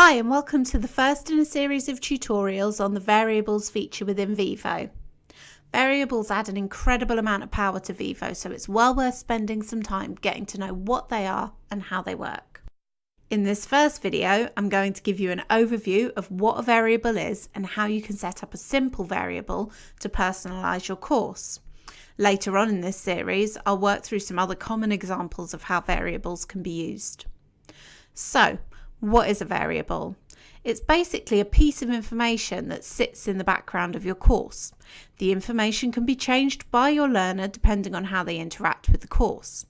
Hi and welcome to the first in a series of tutorials on the variables feature within Vivo. Variables add an incredible amount of power to Vivo, so it's well worth spending some time getting to know what they are and how they work. In this first video, I'm going to give you an overview of what a variable is and how you can set up a simple variable to personalize your course. Later on in this series, I'll work through some other common examples of how variables can be used. So, what is a variable? It's basically a piece of information that sits in the background of your course. The information can be changed by your learner depending on how they interact with the course.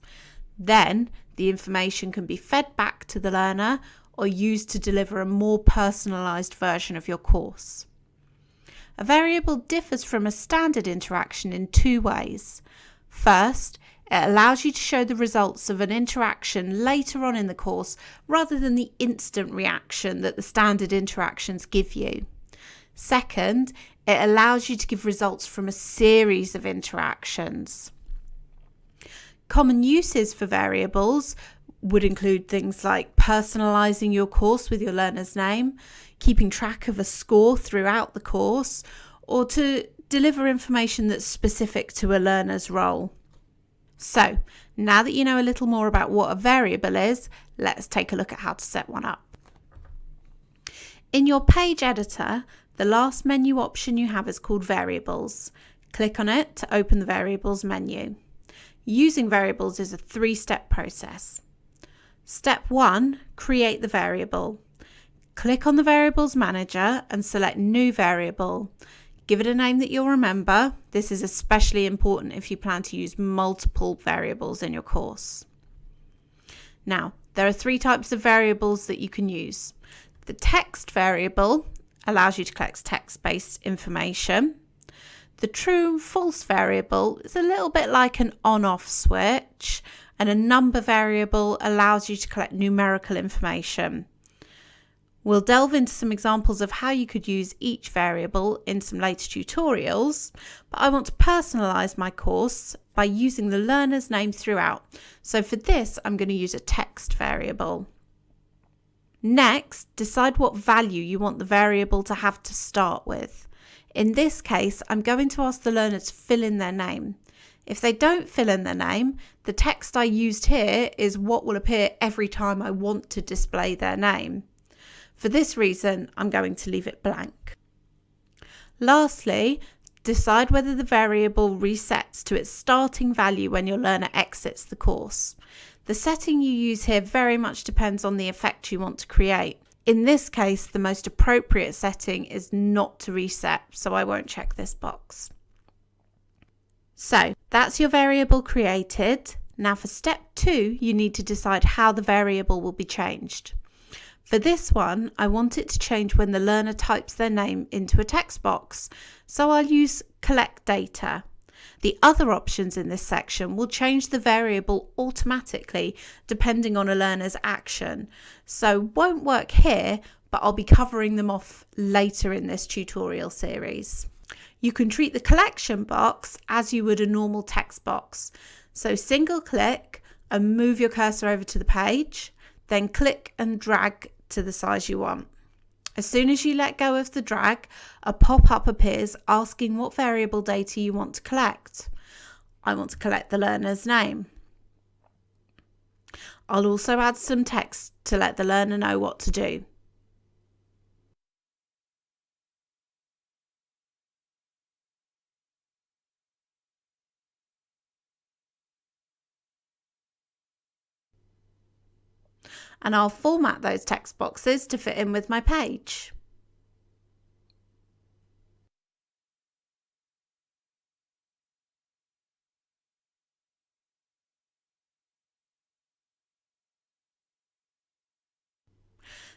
Then, the information can be fed back to the learner or used to deliver a more personalised version of your course. A variable differs from a standard interaction in two ways. First, it allows you to show the results of an interaction later on in the course rather than the instant reaction that the standard interactions give you. Second, it allows you to give results from a series of interactions. Common uses for variables would include things like personalising your course with your learner's name, keeping track of a score throughout the course, or to deliver information that's specific to a learner's role. So, now that you know a little more about what a variable is, let's take a look at how to set one up. In your page editor, the last menu option you have is called Variables. Click on it to open the Variables menu. Using variables is a three-step process. Step 1, create the variable. Click on the Variables Manager and select New Variable. Give it a name that you'll remember. This is especially important if you plan to use multiple variables in your course. Now, there are three types of variables that you can use. The text variable allows you to collect text-based information. The true and false variable is a little bit like an on-off switch, and a number variable allows you to collect numerical information. We'll delve into some examples of how you could use each variable in some later tutorials, but I want to personalize my course by using the learner's name throughout. So for this, I'm going to use a text variable. Next, decide what value you want the variable to have to start with. In this case, I'm going to ask the learner to fill in their name. If they don't fill in their name, the text I used here is what will appear every time I want to display their name. For this reason, I'm going to leave it blank. Lastly, decide whether the variable resets to its starting value when your learner exits the course. The setting you use here very much depends on the effect you want to create. In this case, the most appropriate setting is not to reset, so I won't check this box. So, that's your variable created. Now for step 2, you need to decide how the variable will be changed. For this one, I want it to change when the learner types their name into a text box, so I'll use collect data. The other options in this section will change the variable automatically depending on a learner's action, so won't work here, but I'll be covering them off later in this tutorial series. You can treat the collection box as you would a normal text box, so single click and move your cursor over to the page, then click and drag to the size you want. As soon as you let go of the drag, a pop-up appears asking what variable data you want to collect. I want to collect the learner's name. I'll also add some text to let the learner know what to do. And I'll format those text boxes to fit in with my page.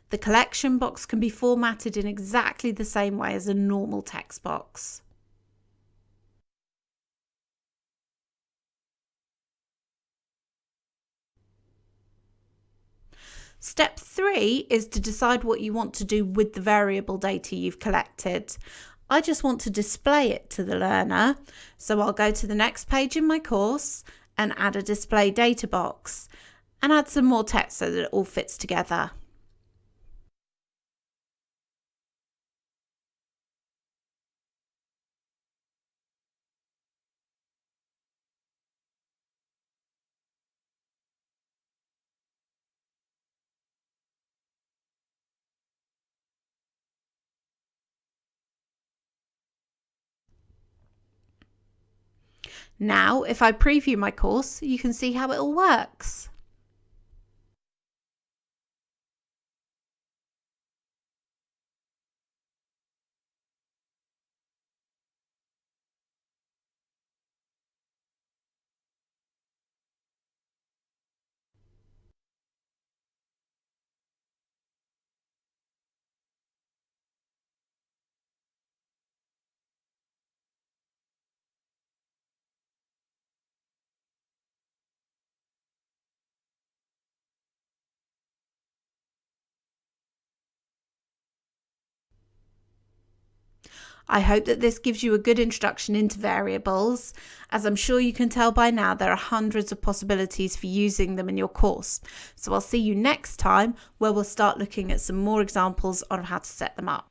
The collection box can be formatted in exactly the same way as a normal text box. Step 3 is to decide what you want to do with the variable data you've collected. I just want to display it to the learner, so I'll go to the next page in my course and add a display data box and add some more text so that it all fits together. Now, if I preview my course, you can see how it all works. I hope that this gives you a good introduction into variables. As I'm sure you can tell by now, there are hundreds of possibilities for using them in your course. So I'll see you next time, where we'll start looking at some more examples on how to set them up.